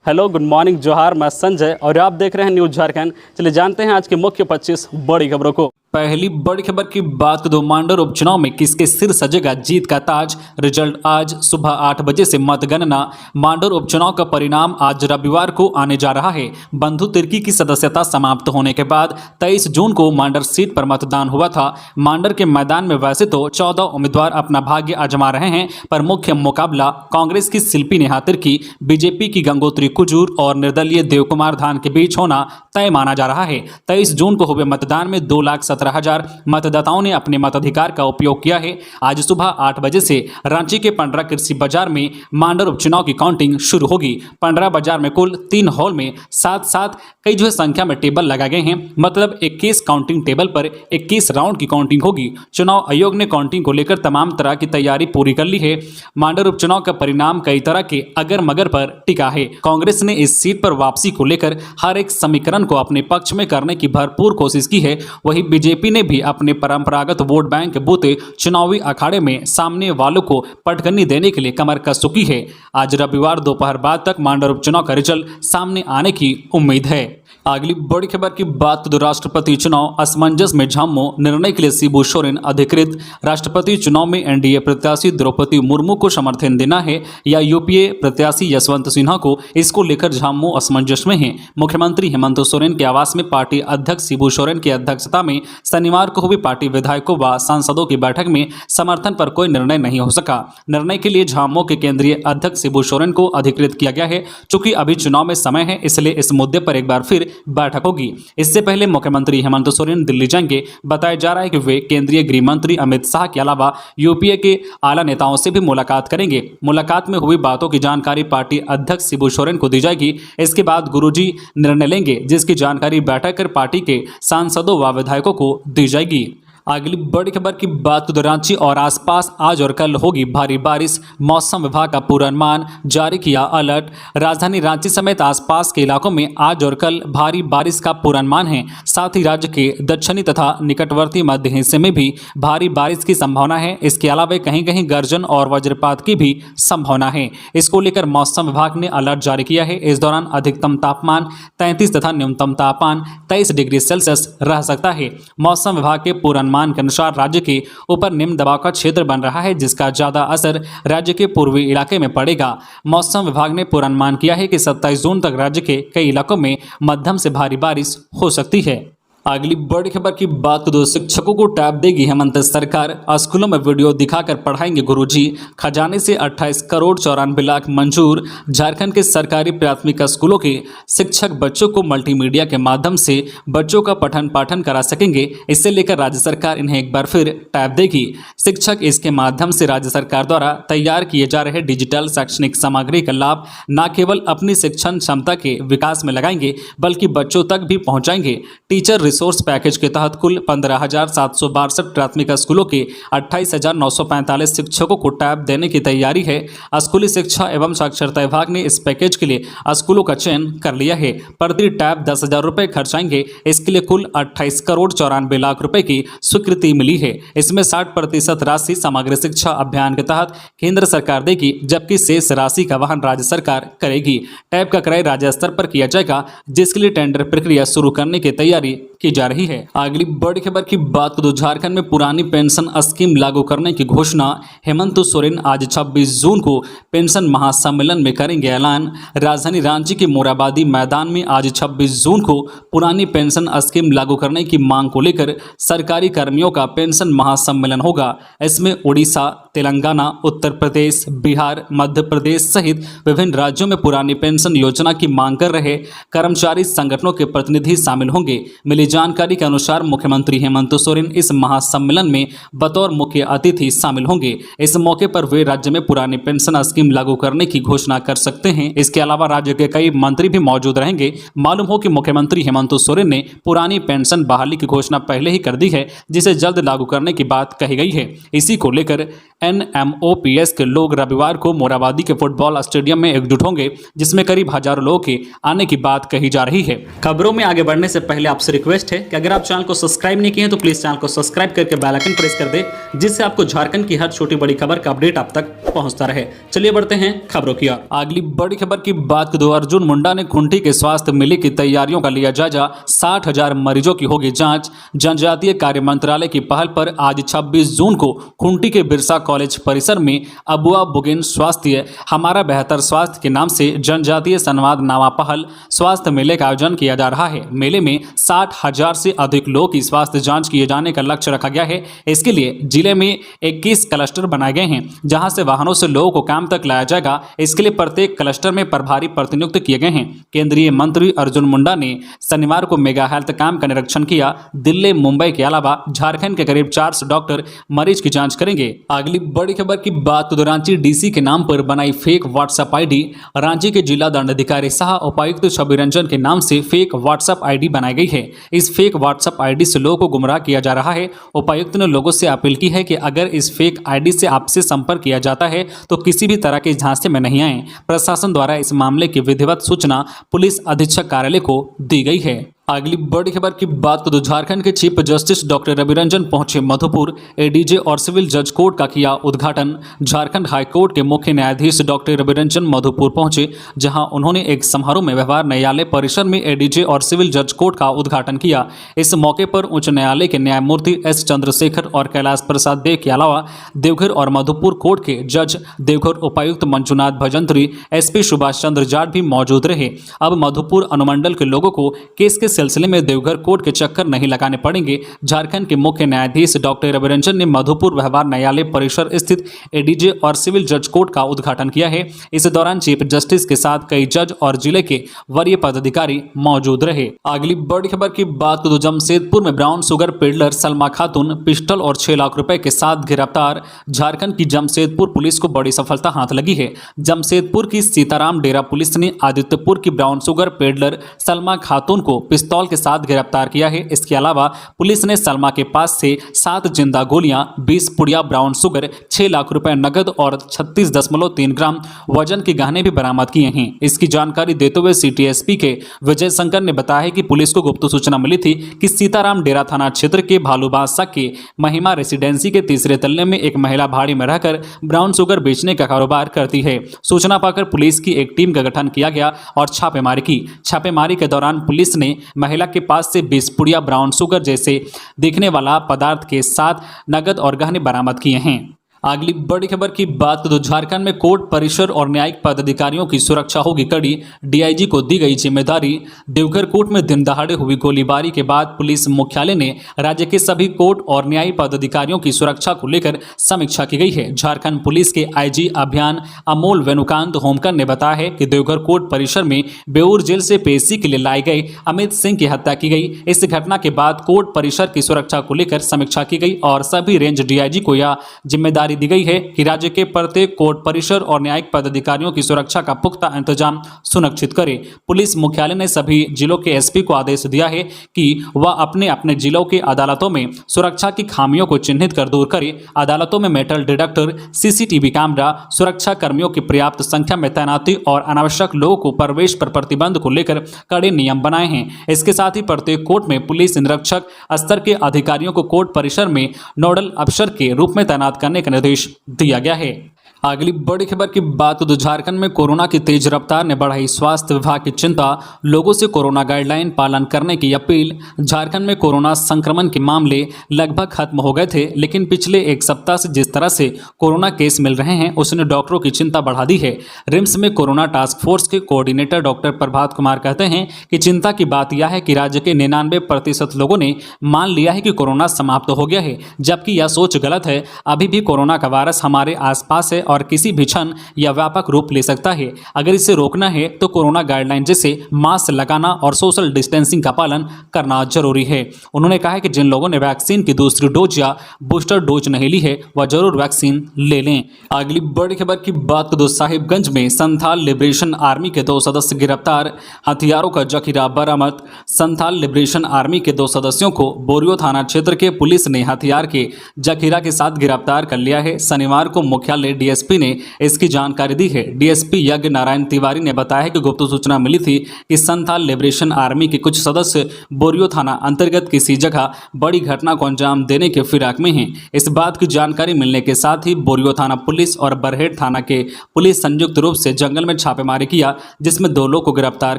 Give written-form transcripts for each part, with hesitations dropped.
Hello, good morning, जोहार। मैं संजय और आप देख रहे हैं न्यूज़ झारखंड। चलिए जानते हैं आज की मुख्य 25 बड़ी खबरों को। पहली बड़ी खबर की बात करें, मांडर उपचुनाव में किसके सिर सजेगा जीत का ताज। रिजल्ट आज सुबह 8 बजे से मतगणना। मांडर उपचुनाव का परिणाम आज रविवार को आने जा रहा है। बंधु तिर्की की सदस्यता समाप्त होने के बाद 23 जून को मांडर सीट पर मतदान हुआ था। मांडर के मैदान में वैसे तो 14 उम्मीदवार अपना भाग्य आजमा रहे हैं, पर मुख्य मुकाबला कांग्रेस की शिल्पी नेहा तिर्की, बीजेपी की गंगोत्री कुजूर और निर्दलीय देवकुमार धान के बीच होना तय माना जा रहा है। 23 जून को हुए मतदान में 2,17,000 मतदाताओं ने अपने मताधिकार का उपयोग किया है। आज सुबह 8 बजे से रांची के पंडरा कृषि बाजार में मांडर उपचुनाव की काउंटिंग शुरू होगी। पंडरा बाजार में कुल 3 हॉल में साथ कई संख्या में टेबल लगाए गए हैं। मतलब 21 काउंटिंग टेबल पर 21 राउंड की काउंटिंग होगी। चुनाव आयोग ने काउंटिंग को लेकर तमाम तरह की तैयारी पूरी कर ली है। मांडर उपचुनाव का परिणाम कई तरह के अगर मगर पर टिका है। कांग्रेस ने इस सीट पर वापसी को लेकर हर एक समीकरण को अपने पक्ष में करने की भरपूर कोशिश की है। वहीं बीजेपी ने भी अपने परंपरागत वोट बैंक के बूते चुनावी अखाड़े में सामने वालों को पटकनी देने के लिए कमर कस चुकी है। आज रविवार दोपहर बाद तक मांडर उपचुनाव का रिजल्ट सामने आने की उम्मीद है। अगली बड़ी खबर की बात तो राष्ट्रपति चुनाव असमंजस में झामो, निर्णय के लिए शिबू सोरेन अधिकृत। राष्ट्रपति चुनाव में एनडीए प्रत्याशी द्रौपदी मुर्मू को समर्थन देना है या यूपीए प्रत्याशी यशवंत सिन्हा को, इसको लेकर झामो असमंजस में है। मुख्यमंत्री हेमंत सोरेन के आवास में पार्टी अध्यक्ष शिबू सोरेन की अध्यक्षता में शनिवार को हुई पार्टी विधायकों व सांसदों की बैठक में समर्थन पर कोई निर्णय नहीं हो सका। निर्णय के लिए झामो के केंद्रीय अध्यक्ष शिबू सोरेन को अधिकृत किया गया है। चूंकि अभी चुनाव में समय है, इसलिए इस मुद्दे पर एक बार फिर बैठक होगी। इससे पहले मुख्यमंत्री हेमंत सोरेन दिल्ली जाएंगे। बताया जा रहा है कि वे केंद्रीय गृह मंत्री अमित शाह के अलावा यूपीए के आला नेताओं से भी मुलाकात करेंगे। मुलाकात में हुई बातों की जानकारी पार्टी अध्यक्ष शिबू सोरेन को दी जाएगी। इसके बाद गुरुजी निर्णय लेंगे, जिसकी जानकारी बैठक कर पार्टी के सांसदों व विधायकों को दी जाएगी। अगली बड़ी खबर की बात तो रांची और आसपास आज और कल होगी भारी बारिश। मौसम विभाग का पूर्वानुमान जारी किया अलर्ट। राजधानी रांची समेत आसपास के इलाकों में आज और कल भारी बारिश का पूर्वानुमान है। साथ ही राज्य के दक्षिणी तथा निकटवर्ती मध्य हिस्से में भी भारी बारिश की संभावना है। इसके अलावा कहीं कहीं गर्जन और वज्रपात की भी संभावना है। इसको लेकर मौसम विभाग ने अलर्ट जारी किया है। इस दौरान अधिकतम तापमान 33 तथा न्यूनतम तापमान 23 डिग्री सेल्सियस रह सकता है। मौसम विभाग के पूर्वानुमान के अनुसार राज्य के ऊपर निम्न दबाव का क्षेत्र बन रहा है, जिसका ज्यादा असर राज्य के पूर्वी इलाके में पड़ेगा। मौसम विभाग ने पूर्वानुमान किया है कि 27 जून तक राज्य के कई इलाकों में मध्यम से भारी बारिश हो सकती है। अगली बड़ी खबर की बात तो शिक्षकों को टैब देगी हेमंत सरकार। स्कूलों में वीडियो दिखाकर पढ़ाएंगे गुरुजी। खजाने से 28 करोड़ 94 लाख मंजूर। झारखंड के सरकारी प्राथमिक स्कूलों के शिक्षक बच्चों को मल्टीमीडिया के माध्यम से बच्चों का पठन पाठन करा सकेंगे। इससे लेकर राज्य सरकार इन्हें एक बार फिर टैब देगी। शिक्षक इसके माध्यम से राज्य सरकार द्वारा तैयार किए जा रहे डिजिटल शैक्षणिक सामग्री का लाभ न केवल अपनी शिक्षण क्षमता के विकास में लगाएंगे, बल्कि बच्चों तक भी पहुंचाएंगे। टीचर रिसोर्स पैकेज के तहत कुल 15,762 प्राथमिक स्कूलों के 28,945 शिक्षकों को टैब देने की तैयारी है। स्कूली शिक्षा एवं साक्षरता विभाग ने इस पैकेज के लिए स्कूलों का चयन कर लिया है। प्रति टैब 10,000 रुपये खर्च आएंगे। इसके लिए कुल 28 करोड़ 94 लाख रुपए की स्वीकृति मिली है। इसमें 60% राशि समग्र शिक्षा अभियान के तहत केंद्र सरकार देगी, जबकि शेष राशि का वहन राज्य सरकार करेगी। टैब का क्रय राज्य स्तर पर किया जाएगा, जिसके लिए टेंडर प्रक्रिया शुरू करने की तैयारी की जा रही है। अगली बड़ी खबर की बात तो झारखंड में पुरानी पेंशन स्कीम लागू करने की घोषणा। हेमंत सोरेन आज 26 जून को पेंशन महासम्मेलन में करेंगे ऐलान। राजधानी रांची के मोराबादी मैदान में आज 26 जून को पुरानी पेंशन स्कीम लागू करने की मांग को लेकर सरकारी कर्मियों का पेंशन महासम्मेलन होगा। इसमें उड़ीसा, तेलंगाना, उत्तर प्रदेश, बिहार, मध्य प्रदेश सहित विभिन्न राज्यों में पुरानी पेंशन योजना की मांग कर रहे कर्मचारी संगठनों के प्रतिनिधि शामिल होंगे। मिली जानकारी के अनुसार मुख्यमंत्री हेमंत सोरेन इस महासम्मेलन में बतौर मुख्य अतिथि शामिल होंगे। इस मौके पर वे राज्य में पुरानी पेंशन स्कीम लागू करने की घोषणा कर सकते हैं। इसके अलावा राज्य के कई मंत्री भी मौजूद रहेंगे। मालूम हो कि मुख्यमंत्री हेमंत सोरेन ने पुरानी पेंशन बहाली की घोषणा पहले ही कर दी है, जिसे जल्द लागू करने की बात कही गई है। इसी को लेकर NMOPS के लोग रविवार को मोराबादी के फुटबॉल स्टेडियम में एकजुट होंगे, जिसमें करीब हजारों लोगों के आने की बात कही जा रही है। खबरों में आगे बढ़ने से पहले आपसे रिक्वेस्ट रिक्वेस्ट है कि अगर आप चैनल को सब्सक्राइब नहीं किए हैं तो प्लीज़ चैनल को सब्सक्राइब करके बेल आइकन प्रेस कर दें, जिससे आपको झारखंड की हर छोटी बड़ी खबर का अपडेट आप तक पहुंचता रहे। चलिए बढ़ते हैं खबरों की ओर। अगली बड़ी खबर की बात करें तो अर्जुन मुंडा ने खूंटी के स्वास्थ्य मेले की तैयारियों का लिया जायजा। 60,000 मरीजों की होगी जांच। जनजातीय कार्य मंत्रालय की पहल पर आज 26 जून को खूंटी के बिरसा कॉलेज परिसर में अबुआ बुगिन स्वास्थ्य हमारा बेहतर स्वास्थ्य के नाम से जनजातीय संवाद नामा पहल स्वास्थ्य मेले का आयोजन किया जा रहा है। मेले में 60,000 से अधिक लोगों की स्वास्थ्य जांच किए जाने का लक्ष्य रखा गया है। इसके लिए जिले में 21 क्लस्टर बनाए गए हैं, जहां से वाहनों से लोगों को काम तक लाया जाएगा। इसके लिए प्रत्येक क्लस्टर में प्रभारी प्रतिनियुक्त किए गए हैं। केंद्रीय मंत्री अर्जुन मुंडा ने शनिवार को मेगा हेल्थ कैंप का निरीक्षण किया। दिल्ली, मुंबई के अलावा झारखंड के करीब 400 डॉक्टर मरीज की जांच करेंगे। अगली बड़ी खबर की बात तो रांची डीसी के नाम पर बनाई फेक व्हाट्सएप आईडी। रांची के जिला दंडाधिकारी सह उपायुक्त छवि रंजन के नाम से फेक व्हाट्सएप आईडी बनाई गई है। इस फेक व्हाट्सएप आईडी से लोगों को गुमराह किया जा रहा है। उपायुक्त ने लोगों से अपील की है कि अगर इस फेक आईडी से आपसे संपर्क किया जाता है तो किसी भी तरह के झांसे में नहीं आए। प्रशासन द्वारा इस मामले की विधिवत सूचना पुलिस अधीक्षक कार्यालय को दी गई है। अगली बड़ी खबर की बात तो झारखंड के chief justice doctor Ravi Ranjan पहुंचे मधुपुर। एडीजे और सिविल जज कोर्ट का किया उद्घाटन। झारखंड हाईकोर्ट के मुख्य न्यायाधीश डॉक्टर रवि रंजन मधुपुर पहुंचे, जहां उन्होंने एक समारोह में व्यवहार न्यायालय परिसर में एडीजे और सिविल जज कोर्ट का उद्घाटन किया। इस मौके पर उच्च न्यायालय के न्यायमूर्ति एस चंद्रशेखर और कैलाश प्रसाद देव के अलावा देवघर और मधुपुर कोर्ट के जज, देवघर उपायुक्त मंजुनाथ भजंत्री, एसपी सुभाष चंद्र जाट भी मौजूद रहे। अब मधुपुर अनुमंडल के लोगों को केस के सिलसिले में देवघर कोर्ट के चक्कर नहीं लगाने पड़ेंगे। झारखंड के मुख्य न्यायाधीश डॉक्टर रवि रंजन ने मधुपुर व्यवहार न्यायालय परिसर स्थित एडीजे और सिविल जज कोर्ट का उद्घाटन किया है। इस दौरान चीफ जस्टिस के साथ कई जज और जिले के वरीय पदाधिकारी मौजूद रहे। अगली बड़ी खबर की बात तो जमशेदपुर में ब्राउन शुगर पेडलर सलमा खातून पिस्टल और 6 लाख रुपए के साथ गिरफ्तार। झारखंड की जमशेदपुर पुलिस को बड़ी सफलता हाथ लगी है। जमशेदपुर की सीताराम डेरा पुलिस ने आदित्यपुर की ब्राउन शुगर पेडलर सलमा खातून को पिस्तौल के साथ गिरफ्तार किया है। इसके अलावा पुलिस ने सलमा के पास से 7 जिंदा गोलियां, 20 पुड़िया ब्राउन शुगर, 6 लाख रुपए नगद और 36.3 ग्राम वजन के गहने भी बरामद किए हैं। इसकी जानकारी देते हुए सीटीएसपी के विजय शंकर ने बताया कि पुलिस को गुप्त सूचना मिली थी कि सीताराम डेरा थाना क्षेत्र के भालूबासा के महिमा रेसिडेंसी के तीसरे तल्ले में एक महिला भाड़ी में रहकर ब्राउन शुगर बेचने का कारोबार करती है। सूचना पाकर पुलिस की एक टीम का गठन किया गया और छापेमारी की। छापेमारी के दौरान पुलिस ने महिला के पास से 20 पुड़िया ब्राउन शुगर जैसे दिखने वाला पदार्थ के साथ नगद और गहने बरामद किए हैं। अगली बड़ी खबर की बात तो झारखंड में कोर्ट परिसर और न्यायिक पदाधिकारियों की सुरक्षा होगी कड़ी। डीआईजी को दी गई जिम्मेदारी। देवघर कोर्ट में दिन दहाड़े हुई गोलीबारी के बाद पुलिस मुख्यालय ने राज्य के सभी कोर्ट और न्यायिक पदाधिकारियों की सुरक्षा को लेकर समीक्षा की गई है। झारखंड पुलिस के आईजी अभियान अमोल वेणुकांत होमकर ने बताया है कि देवघर कोर्ट परिसर में बेऊर जेल से पेशी के लिए लाए गए अमित सिंह की हत्या की गई। इस घटना के बाद कोर्ट परिसर की सुरक्षा को लेकर समीक्षा की गई और सभी रेंज डीआईजी को यह जिम्मेदारी दी गई है कि राज्य के प्रत्येक कोर्ट परिसर और न्यायिक पदाधिकारियों की सुरक्षा का पुख्ता इंतजाम सुनिश्चित करे। पुलिस मुख्यालय ने सभी जिलों के एसपी को आदेश दिया है कि वह अपने अपने जिलों के अदालतों में सुरक्षा की खामियों को चिन्हित कर दूर करे। अदालतों में मेटल डिटेक्टर, सीसीटीवी कैमरा, सुरक्षा कर्मियों की पर्याप्त संख्या में तैनाती और अनावश्यक लोगों को प्रवेश पर प्रतिबंध को लेकर कड़े नियम बनाए हैं। इसके साथ ही प्रत्येक कोर्ट में पुलिस निरीक्षक स्तर के अधिकारियों को कोर्ट परिसर में नोडल अफसर के रूप में तैनात करने का निर्देश दिया गया है। अगली बड़ी खबर की बात तो झारखंड में कोरोना की तेज रफ्तार ने बढ़ाई स्वास्थ्य विभाग की चिंता। लोगों से कोरोना गाइडलाइन पालन करने की अपील। झारखंड में कोरोना संक्रमण के मामले लगभग खत्म हो गए थे, लेकिन पिछले एक सप्ताह से जिस तरह से कोरोना केस मिल रहे हैं उसने डॉक्टरों की चिंता बढ़ा दी है। रिम्स में कोरोना टास्क फोर्स के कोऑर्डिनेटर डॉक्टर प्रभात कुमार कहते हैं कि चिंता की बात यह है कि राज्य के 99% लोगों ने मान लिया है कि कोरोना समाप्त हो गया है, जबकि यह सोच गलत है। अभी भी कोरोना का वायरस हमारे आसपास है और किसी भी क्षण यह व्यापक रूप ले सकता है। अगर इसे रोकना है तो कोरोना गाइडलाइन जैसे मास्क लगाना और सोशल डिस्टेंसिंग का पालन करना जरूरी है। उन्होंने कहा कि जिन लोगों ने वैक्सीन की दूसरी डोज या बूस्टर डोज नहीं ली है वह जरूर वैक्सीन ले लें। अगली बड़ी खबर की बात तो साहिबगंज में संथाल लिबरेशन आर्मी के 2 सदस्य गिरफ्तार। हथियारों का जखीरा बरामद। संथाल लिबरेशन आर्मी के 2 सदस्यों को बोरियो थाना क्षेत्र के पुलिस ने हथियार के जखीरा के साथ गिरफ्तार कर लिया है। शनिवार को मुख्यालय डीएसपी ने इसकी जानकारी दी है। डीएसपी यज्ञ नारायण तिवारी ने बताया कि गुप्त सूचना मिली थी कि संथाल लिबरेशन आर्मी के कुछ सदस्य बोरियो थाना अंतर्गत किसी जगह बड़ी घटना को अंजाम देने के फिराक में हैं। इस बात की जानकारी मिलने के साथ ही बोरियो थाना पुलिस और बरहेट थाना के पुलिस संयुक्त रूप से जंगल में छापेमारी किया, जिसमें 2 लोग को गिरफ्तार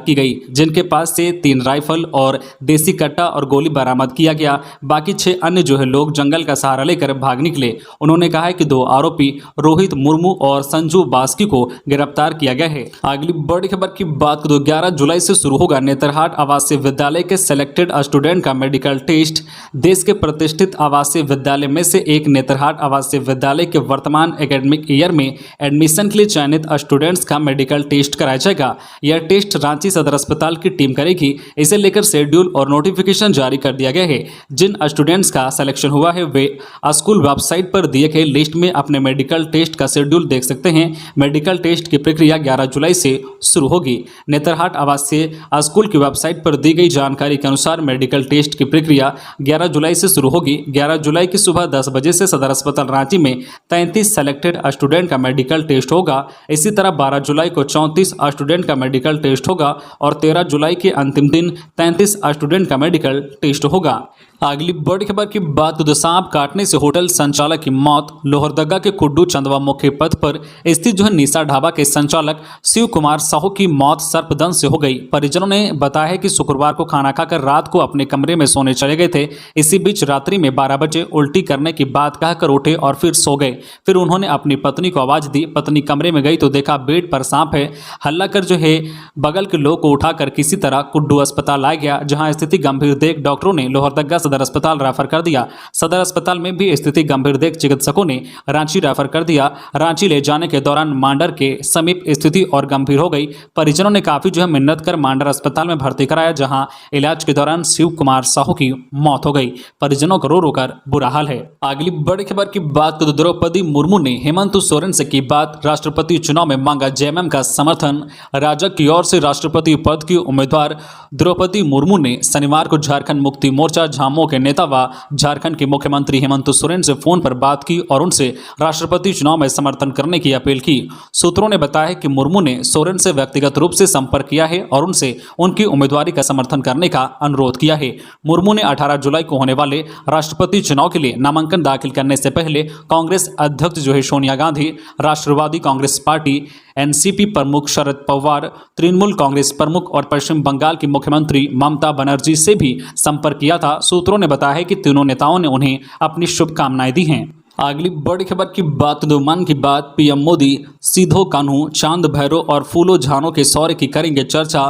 की गई, जिनके पास से 3 राइफल और देसी कट्टा और गोली बरामद किया गया। बाकी 6 अन्य जो है लोग जंगल का सहारा लेकर भाग निकले। उन्होंने कहा है कि 2 आरोपी रोहित मुर्मू और संजू बास्की को गिरफ्तार किया गया है। अगली बड़ी खबर की बात करें तो 11 जुलाई से शुरू होगा नेतरहाट आवासीय विद्यालय के सिलेक्टेड स्टूडेंट का मेडिकल टेस्ट। देश के प्रतिष्ठित आवासीय विद्यालय में से एक नेतरहाट आवासीय विद्यालय के वर्तमान एकेडमिक ईयर में एडमिशन के लिए चयनित स्टूडेंट्स का मेडिकल टेस्ट कराया जाएगा। यह टेस्ट रांची सदर अस्पताल की टीम करेगी। इसे लेकर शेड्यूल और नोटिफिकेशन जारी कर दिया गया है। जिन स्टूडेंट्स का सिलेक्शन हुआ है वे स्कूल वेबसाइट पर दिए गए लिस्ट में अपने मेडिकल टेस्ट का शेड्यूल देख सकते हैं। मेडिकल टेस्ट की प्रक्रिया 11 जुलाई से शुरू होगी। नेतरहाट आवासीय स्कूल की वेबसाइट पर दी गई जानकारी के अनुसार मेडिकल टेस्ट की प्रक्रिया 11 जुलाई से शुरू होगी। 11 जुलाई की सुबह 10 बजे से सदर अस्पताल रांची में 33 सेलेक्टेड स्टूडेंट का मेडिकल टेस्ट होगा। इसी तरह 12 जुलाई को 34 स्टूडेंट का मेडिकल टेस्ट होगा और 13 जुलाई के अंतिम दिन 33 स्टूडेंट का मेडिकल टेस्ट होगा। अगली बड़ी खबर की बात तो सांप काटने से होटल संचालक की मौत। लोहरदगा के कुड्डू चंदवा मुख्य पथ पर स्थित जो है निशा ढाबा के संचालक शिव कुमार साहू की मौत सर्पदंश से हो गई। परिजनों ने बताया कि शुक्रवार को खाना खाकर रात को अपने कमरे में सोने चले गए थे। इसी बीच रात्रि में 12 बजे उल्टी करने की बात कहकर उठे और फिर सो गए। फिर उन्होंने अपनी पत्नी को आवाज दी। पत्नी कमरे में गई तो देखा बेड पर सांप है। हल्ला कर जो है बगल के लोग को उठाकर किसी तरह कुड्डू अस्पताल लाया गया, जहां स्थिति गंभीर देख डॉक्टरों ने लोहरदगा सदर अस्पताल रेफर कर दिया। सदर अस्पताल में भी स्थिति गंभीर देख चिकित्सकों ने रांची रेफर कर दिया। रांची ले जाने के दौरान मांडर के समीप स्थिति और गंभीर हो गई। परिजनों ने काफी जो है मिन्नत कर मांडर अस्पताल में भर्ती कराया, जहां इलाज के दौरान शिव कुमार साहू की मौत हो गई। परिजनों का रो रो कर बुरा हाल है। अगली बड़ी खबर की बात तो द्रौपदी मुर्मू ने हेमंत सोरेन से की बात। राष्ट्रपति चुनाव में मांगा जेएमएम का समर्थन। राजग की ओर से राष्ट्रपति पद की उम्मीदवार द्रौपदी मुर्मू ने शनिवार को झारखंड मुक्ति मोर्चा झामुमो के नेता व झारखंड के मुख्यमंत्री हेमंत सोरेन से फोन पर बात की और उनसे राष्ट्रपति चुनाव में समर्थन करने की अपील की। सूत्रों ने बताया कि मुर्मू ने सोरेन से व्यक्तिगत रूप से संपर्क किया है और उनसे उनकी उम्मीदवारी का समर्थन करने का अनुरोध किया है। मुर्मू ने 18 जुलाई को होने वाले राष्ट्रपति चुनाव के लिए नामांकन दाखिल करने से पहले कांग्रेस अध्यक्ष जो है सोनिया गांधी, राष्ट्रवादी कांग्रेस पार्टी एनसीपी प्रमुख शरद पवार, तृणमूल कांग्रेस प्रमुख और पश्चिम बंगाल की मुख्यमंत्री ममता बनर्जी से भी संपर्क किया था। सूत्रों ने बताया है कि तीनों नेताओं ने उन्हें अपनी शुभकामनाएं दी हैं। अगली बड़ी खबर की बात दो मन की बात। पीएम मोदी सीधो कान्हू, चांद भैरव और फूलो झानो के शौर्य की करेंगे चर्चा।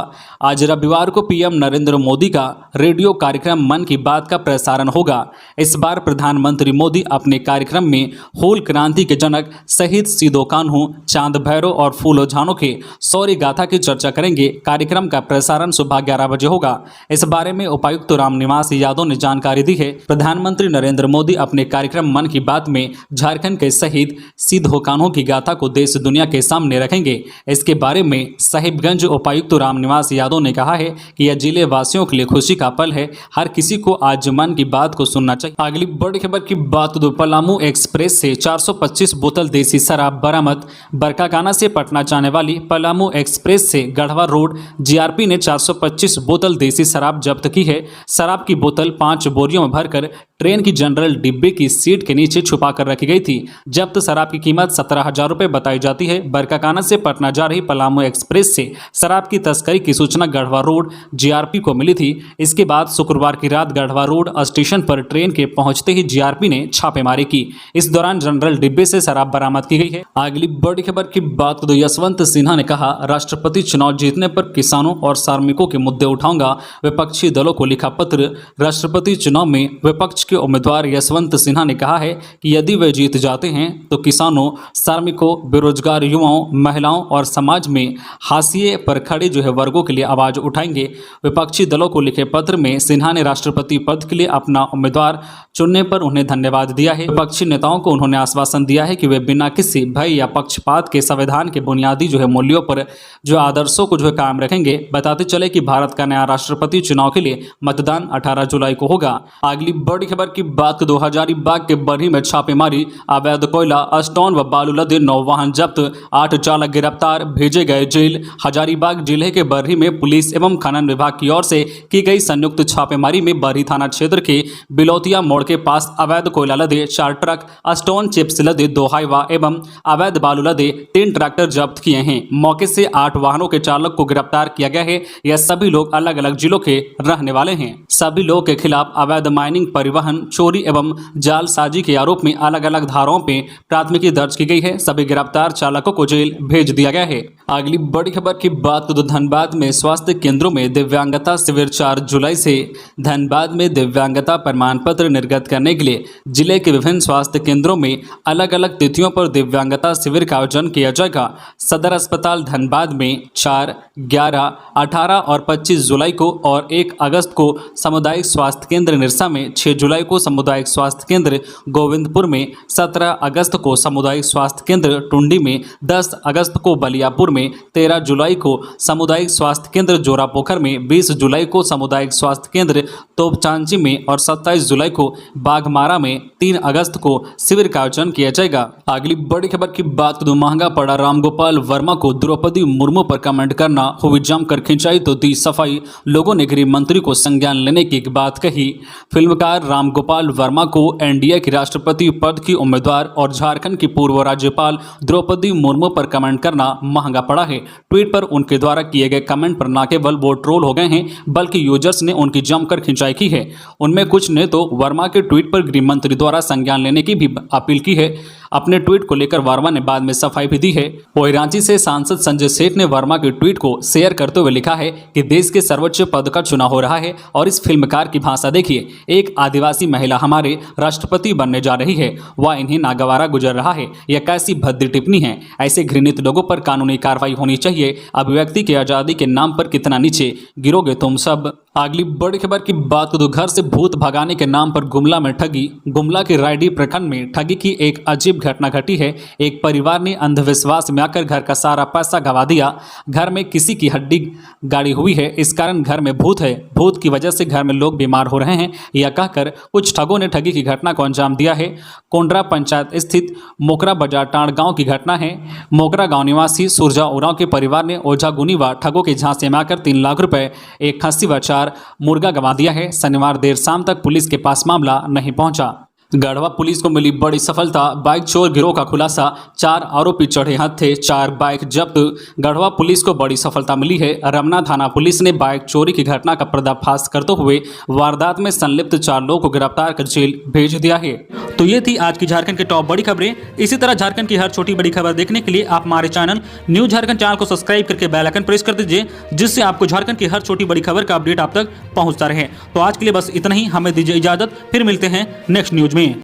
आज रविवार को पीएम नरेंद्र मोदी का रेडियो कार्यक्रम मन की बात का प्रसारण होगा। इस बार प्रधानमंत्री मोदी अपने कार्यक्रम में हूल क्रांति के जनक शहीद सीधो कान्हू, चांद भैरव और फूलो झानो के शौर्य गाथा की चर्चा करेंगे। कार्यक्रम का प्रसारण सुबह 11 बजे होगा। इस बारे में उपायुक्त रामनिवास यादव ने जानकारी दी है। प्रधानमंत्री नरेंद्र मोदी अपने कार्यक्रम मन की बात में झारखंड के शहीद सीधो कान्हू की गाथा को देश दुनिया के सामने रखेंगे। इसके बारे में साहिबगंज उपायुक्त रामनिवास यादव ने कहा है कि यह जिले वासियों के लिए खुशी का पल है। हर किसी को आज मन की बात को सुनना चाहिए। अगली बड़ी खबर की बात दो पलामू एक्सप्रेस से 425 बोतल देसी शराब बरामद। बरकाकाना से पटना जाने वाली पलामू एक्सप्रेस से गढ़वा रोड जीआरपी ने 425 बोतल देसी शराब जब्त की है। शराब की बोतल 5 बोरियों में भरकर ट्रेन की जनरल डिब्बे की सीट के नीचे छुपा कर रखी गई थी। जब्त शराब की कीमत 17,000 रुपए बताई जाती है। बरकाकाना से पटना जा रही पलामू एक्सप्रेस से शराब की तस्करी की सूचना गढ़वा रोड जीआरपी को मिली थी। इसके बाद शुक्रवार की रात गढ़वा रोड स्टेशन पर ट्रेन के पहुंचते ही जीआरपी ने छापेमारी की। इस दौरान जनरल डिब्बे से शराब बरामद की गई है। अगली बड़ी खबर की बात तो यशवंत सिन्हा ने कहा, राष्ट्रपति चुनाव जीतने पर किसानों और श्रमिकों के मुद्दे उठाऊंगा। विपक्षी दलों को लिखा पत्र। राष्ट्रपति चुनाव में विपक्ष के उम्मीदवार यशवंत सिन्हा ने कहा है कि यदि वे जीत जाते हैं तो किसानों, श्रमिकों, बेरोजगार युवाओं, महिलाओं और समाज में हाशिए पर खड़े जो है वर्गों के लिए आवाज उठाएंगे। विपक्षी दलों को लिखे पत्र में सिन्हा ने राष्ट्रपति पद के लिए अपना उम्मीदवार चुनने पर उन्हें धन्यवाद दिया है। विपक्षी नेताओं को उन्होंने आश्वासन दिया है कि वे बिना किसी भय या पक्षपात के संविधान के बुनियादी जो है मूल्यों पर जो आदर्शों को जो है कायम रखेंगे। बताते चले कि भारत का नया राष्ट्रपति चुनाव के लिए मतदान 18 जुलाई को होगा। अगली बड़ी खबर खबर की बात करें, हजारीबाग के बरही में छापेमारी, अवैध कोयला, स्टोन व बालू लदे 9 वाहन जब्त, 8 चालक गिरफ्तार, भेजे गए जेल। हजारीबाग जिले के बरही में पुलिस एवं खनन विभाग की ओर से की गई संयुक्त छापेमारी में बरही थाना क्षेत्र के बिलौतिया मोड़ के पास अवैध कोयला लदे 4 ट्रक, स्टोन चिप्स लदे 2 हाईवा एवं अवैध बालू लदे 3 ट्रैक्टर जब्त किए हैं। मौके से 8 वाहनों के चालक को गिरफ्तार किया गया है। यह सभी लोग अलग अलग जिलों के रहने वाले हैं। सभी लोगों के खिलाफ अवैध माइनिंग, परिवहन, चोरी एवं जालसाजी के आरोप में अलग अलग धाराओं में प्राथमिकी दर्ज की गई है। सभी गिरफ्तार चालकों को जेल भेज दिया गया है। अगली बड़ी खबर की बात तो धनबाद में स्वास्थ्य केंद्रों में दिव्यांगता शिविर 4 जुलाई से। धनबाद में दिव्यांगता प्रमाण पत्र निर्गत करने के लिए जिले के विभिन्न स्वास्थ्य केंद्रों में अलग अलग तिथियों पर दिव्यांगता शिविर का आयोजन किया जाएगा। सदर अस्पताल धनबाद में 4, 11, 18 और 25 जुलाई को और 1 अगस्त को सामुदायिक स्वास्थ्य केंद्र निरसा में, 6 जुलाई को सामुदायिक स्वास्थ्य केंद्र गोविंदपुर में, 17 अगस्त को सामुदायिक स्वास्थ्य केंद्र टुंडी में, 10 अगस्त को बलियापुर में, 13 जुलाई को सामुदायिक स्वास्थ्य केंद्र जोरापोखर में, 20 जुलाई को सामुदायिक स्वास्थ्य केंद्र तोपचांची में और 27 जुलाई को बाघमारा में, 3 अगस्त को शिविर का आयोजन किया जाएगा। अगली बड़ी खबर की बात करें, महंगा पड़ा रामगोपाल वर्मा को द्रौपदी मुर्मू पर कमेंट करना, हुई जमकर खिंचाई तो दी सफाई, लोगों ने गृह मंत्री को संज्ञान लेने की एक बात कही। फिल्मकार रामगोपाल वर्मा को एनडीए के राष्ट्रपति पद की उम्मीदवार और झारखंड की पूर्व राज्यपाल द्रौपदी मुर्मू पर कमेंट करना महंगा पड़ा है। ट्वीट पर उनके द्वारा किए गए कमेंट पर न केवल वो ट्रोल हो गए हैं बल्कि यूजर्स ने उनकी जमकर खिंचाई की है। उनमें कुछ ने तो वर्मा के ट्वीट पर गृह मंत्री द्वारा संज्ञान लेने की भी अपील की है। अपने ट्वीट को लेकर वर्मा ने बाद में सफाई भी दी है। वहीं रांची से सांसद संजय सेठ ने वर्मा के ट्वीट को शेयर करते हुए लिखा है कि देश के सर्वोच्च पद का चुनाव हो रहा है और इस फिल्मकार की भाषा देखिए। एक आदिवासी महिला हमारे राष्ट्रपति बनने जा रही है, वह इन्हें नागवारा गुजर रहा है। यह कैसी भद्दी टिप्पणी है। ऐसे घृणित लोगों पर कानूनी कार्रवाई होनी चाहिए। अभिव्यक्ति की आज़ादी के नाम पर कितना नीचे गिरोगे तुम सब। अगली बड़ी खबर की बात करें, घर से भूत भगाने के नाम पर गुमला में ठगी। गुमला के रायडीह प्रखंड में ठगी की एक अजीब घटना घटी है। एक परिवार ने अंधविश्वास में आकर घर का सारा पैसा गंवा दिया। घर में किसी की हड्डी गाड़ी हुई है, इस कारण घर में भूत है। भूत की वजह से घर में लोग बीमार हो रहे हैं, यह कहकर कुछ ठगों ने ठगी की घटना को अंजाम दिया है। कोंडरा पंचायत स्थित मोकरा बाजार टाण गांव की घटना है। मोकरा गांव निवासी सुरजा उरांव के परिवार ने ओझा गुनी व ठगों के झांसे में आकर 3 लाख रुपए, एक खस्सी व 4 मुर्गा गंवा दिया है। शनिवार देर शाम तक पुलिस के पास मामला नहीं पहुंचा। गढ़वा पुलिस को मिली बड़ी सफलता, बाइक चोर गिरोह का खुलासा, 4 आरोपी चढ़े हत्थे, 4 बाइक जब्त। गढ़वा पुलिस को बड़ी सफलता मिली है। रमना थाना पुलिस ने बाइक चोरी की घटना का पर्दाफाश करते हुए वारदात में संलिप्त 4 लोगों को गिरफ्तार कर जेल भेज दिया है। तो ये थी आज की झारखंड के टॉप बड़ी खबरें। इसी तरह झारखंड की हर छोटी बड़ी खबर देखने के लिए आप हमारे चैनल न्यूज झारखंड चैनल को सब्सक्राइब करके बेल आइकन प्रेस कर दीजिए, जिससे आपको झारखंड की हर छोटी बड़ी खबर का अपडेट आप तक पहुंचता रहे। तो आज के लिए बस इतना ही, हमें दीजिए इजाजत, फिर मिलते हैं नेक्स्ट न्यूज में।